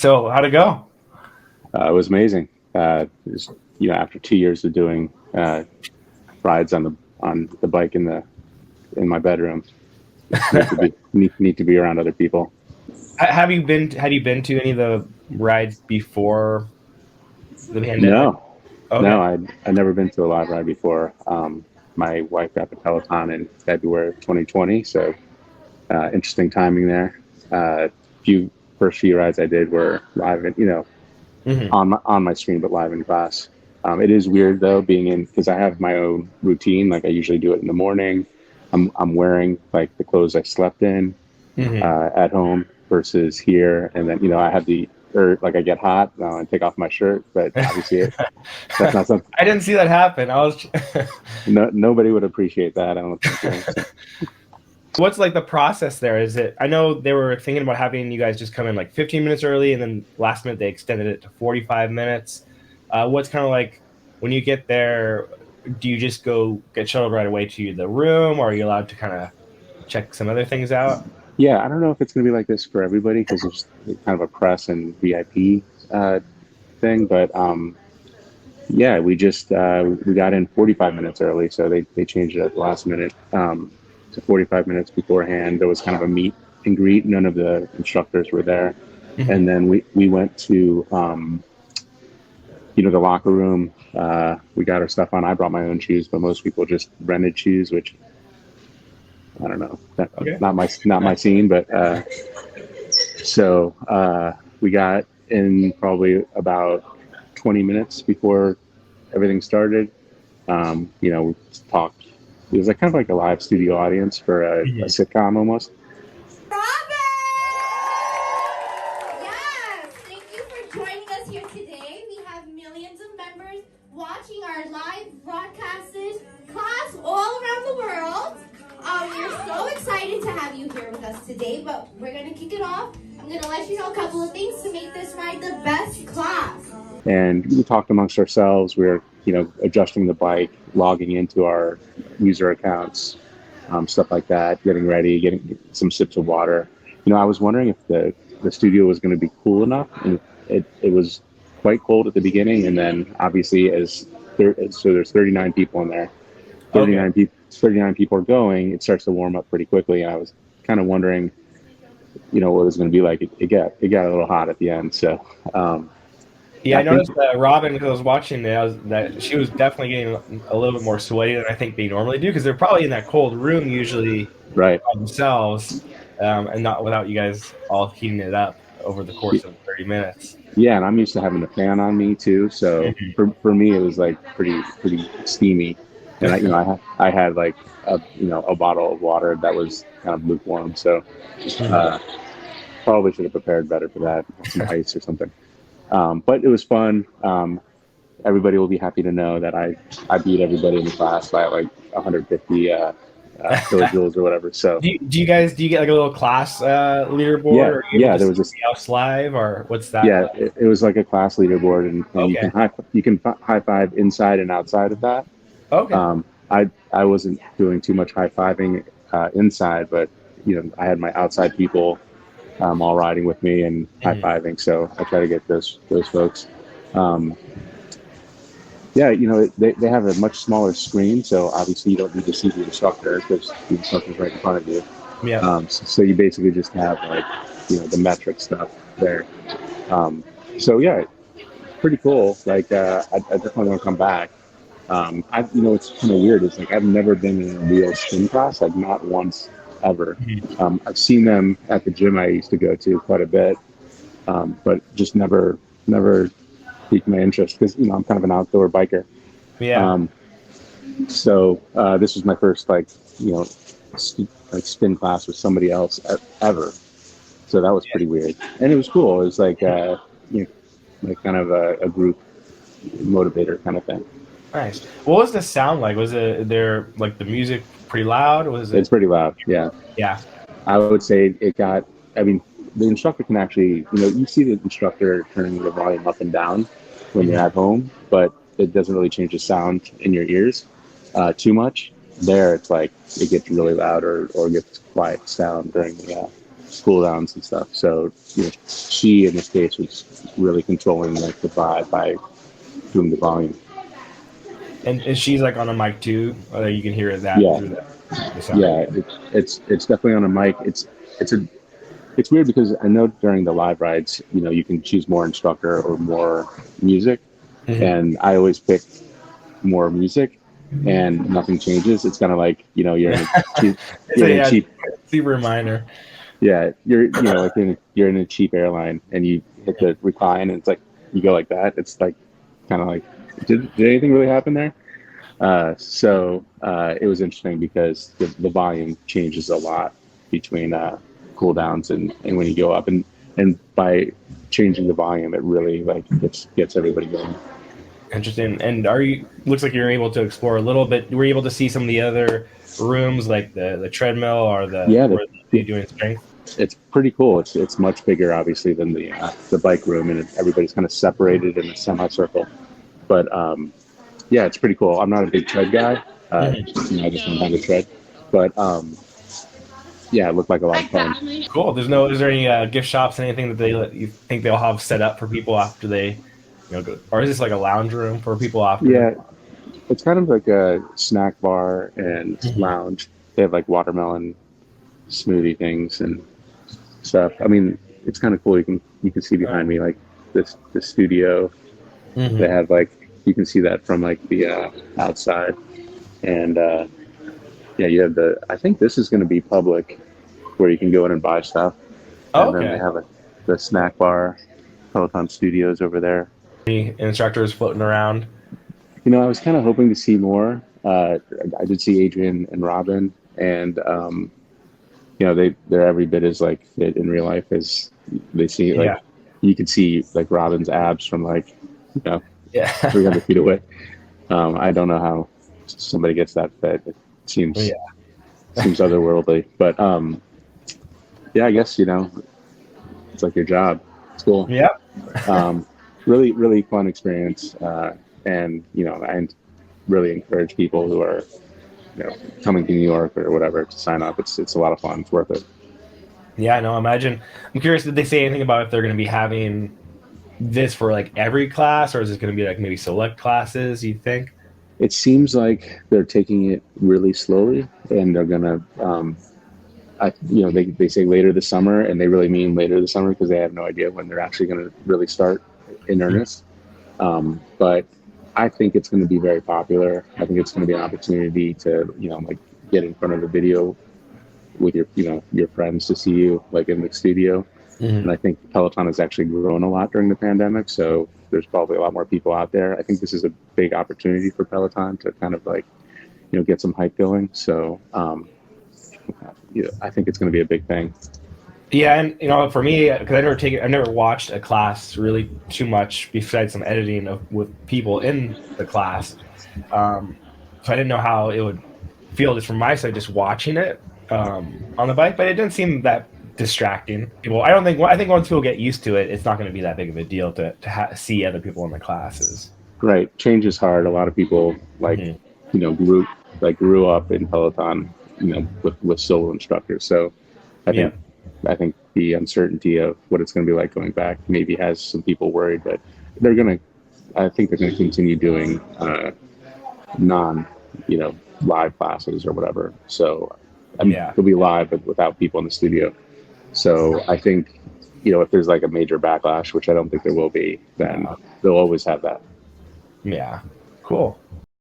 So how'd it go? It was amazing. After 2 years of doing rides on the bike in my bedroom, it's neat to be neat to be around other people. Have you been? Had you been to any of the rides before the pandemic? No, no, Okay. I'd never been to a live ride before. My wife got the Peloton in February of 2020, so interesting timing there. Few first few rides I did were live, and Hmm. on my screen, but live in class. It is weird though, being in because I have my own routine. Like I usually do it in the morning. I'm wearing like the clothes I slept in Hmm. at home versus here, and then I have or like I get hot and take off my shirt, but obviously that's not something. I didn't see that happen. I was. No, nobody would appreciate that. I don't think so. What's like the process there? Is it? I know they were thinking about having you guys just come in like 15 minutes early, and then last minute they extended it to 45 minutes. What's kind of like when you get there? Do you just go get shuttled right away to the room, or are you allowed to kind of check some other things out? Yeah, I don't know if it's going to be like this for everybody because there's kind of a press and VIP thing, but yeah, we got in 45 minutes early, so they changed it at the last minute to 45 minutes beforehand. There was kind of a meet and greet. None of the instructors were there, Hmm. and then we went to the locker room. We got our stuff on. I brought my own shoes, but most people just rented shoes, which I don't know, Okay. not my scene. But we got in probably about 20 minutes before everything started. We talked. It was like kind of like a live studio audience for a Mhm. sitcom almost. Yes, thank you for joining us here today. We have millions of members watching our live broadcasts, class all around the world. We're so excited to have you here with us today, but we're going to kick it off. I'm going to let you know a couple of things to make this ride the best class. And we talked amongst ourselves. We were, adjusting the bike, logging into our user accounts, stuff like that, getting ready, getting some sips of water. I was wondering if the studio was going to be cool enough, and it was quite cold at the beginning, and then obviously so there's 39 people in there. Okay. 39 people are going. It starts to warm up pretty quickly, and I was kind of wondering, what it was going to be like. It got a little hot at the end, so Yeah, I I think noticed that Robin, because I was watching it, that she was definitely getting a little bit more sweaty than I think they normally do, because they're probably in that cold room usually right. by themselves, and not without you guys all heating it up over the course of 30 minutes. Yeah, and I'm used to having a fan on me too. So Mhm. for me, it was like pretty steamy. And I had like a bottle of water that was kind of lukewarm. So Mhm. uh, probably should have prepared better for that, some ice or something. But it was fun. Everybody will be happy to know that I beat everybody in the class by like 150 kilojoules or whatever. So Do you get like a little class leaderboard, yeah, or are you able yeah, to there see was this. else live, or what's that Yeah, like? it was like a class leaderboard, and you Okay. can high five inside and outside of that. Okay. I wasn't doing too much high fiving inside, but I had my outside people all riding with me and high Mhm. fiving. So I try to get those folks. Um, yeah, they have a much smaller screen, so obviously you don't need to see the instructor because the instructor's right in front of you. Yeah. So you basically just have like the metric stuff there. Um, so yeah, pretty cool. Like I definitely want to come back. It's kind of weird. It's like I've never been in a real spin class, like not once ever. Mhm. I've seen them at the gym I used to go to quite a bit, but just never piqued my interest because I'm kind of an outdoor biker. Yeah. Um, so this was my first like like spin class with somebody else ever. So that was pretty weird, and it was cool. It was like like kind of a group motivator kind of thing. Nice. What was the sound like? Was it there like the music pretty loud? Was It's it? pretty loud. Yeah. Yeah. I would say it got. I mean, the instructor can actually, you see the instructor turning the volume up and down when you're Mhm. at home, but it doesn't really change the sound in your ears too much. There, it's like it gets really loud or gets quiet sound during the cool downs and stuff. So she in this case was really controlling like the vibe by doing the volume. And she's like on a mic too, or you can hear that Yeah, through the sound. yeah, it's definitely on a mic. It's weird because I know during the live rides, you can choose more instructor or more music, and I always pick more music, and nothing changes. It's kind of like you're in a cheap, So you're in a cheap, super minor. yeah, you're in a cheap airline, and you hit the recline, and it's like you go like that. It's like kind of like, did anything really happen there? So it was interesting because the volume changes a lot between cooldowns and when you go up, and by changing the volume, it really like gets everybody going. Interesting. And looks like you're able to explore a little bit. Were you able to see some of the other rooms, like the treadmill or Yeah, where you're doing strength? it's pretty cool. It's much bigger, obviously, than the bike room, and everybody's kind of separated in a semicircle. But yeah, it's pretty cool. I'm not a big tread guy. I just don't have a tread. But yeah, it looked like a lot of fun. Cool. Is there any gift shops, anything that you think they'll have set up for people after they, go, or is this like a lounge room for people after? Yeah, it's kind of like a snack bar and lounge. They have like watermelon smoothie things and stuff. I mean, it's kind of cool. You can see behind me like the studio. They have like, you can see that from like the outside, and yeah, you have I think this is going to be public, where you can go in and buy stuff. Oh, and then they have the snack bar, Peloton Studios over there. Any instructors floating around? I was kind of hoping to see more. I did see Adrian and Robin, and they're every bit as like fit in real life as they see. Like you could see like Robin's abs from like 300 feet away. I don't know how somebody gets that fit. It seems otherworldly, but yeah, I guess it's like your job. It's cool. Yeah. Really, really fun experience, and I really encourage people who are coming to New York or whatever to sign up. It's a lot of fun. It's worth it. Yeah, no, imagine. I'm curious, did they say anything about if they're going to be having this for like every class, or is it going to be like maybe select classes, you think? It seems like they're taking it really slowly, and they're gonna they say later this summer, and they really mean later this summer because they have no idea when they're actually going to really start in earnest. But I think it's going to be very popular. I think it's going to be an opportunity to like get in front of the video with your friends to see you like in the studio. And I think Peloton has actually grown a lot during the pandemic, so there's probably a lot more people out there. I think this is a big opportunity for Peloton to kind of like get some hype going. So I think it's going to be a big thing. Yeah, and for me, because I've never watched a class really too much besides some editing with people in the class. So I didn't know how it would feel just from my side, just watching it on the bike, but it didn't seem that distracting. I think once people get used to it, it's not going to be that big of a deal to see other people in the classes. Right, change is hard. A lot of people grew up in Peloton, with solo instructors. So I think the uncertainty of what it's going to be like going back maybe has some people worried, but I think they're going to continue doing live classes or whatever. So they'll be live but without people in the studio. So I think if there's like a major backlash, which I don't think there will be, then they'll always have that. Yeah, cool.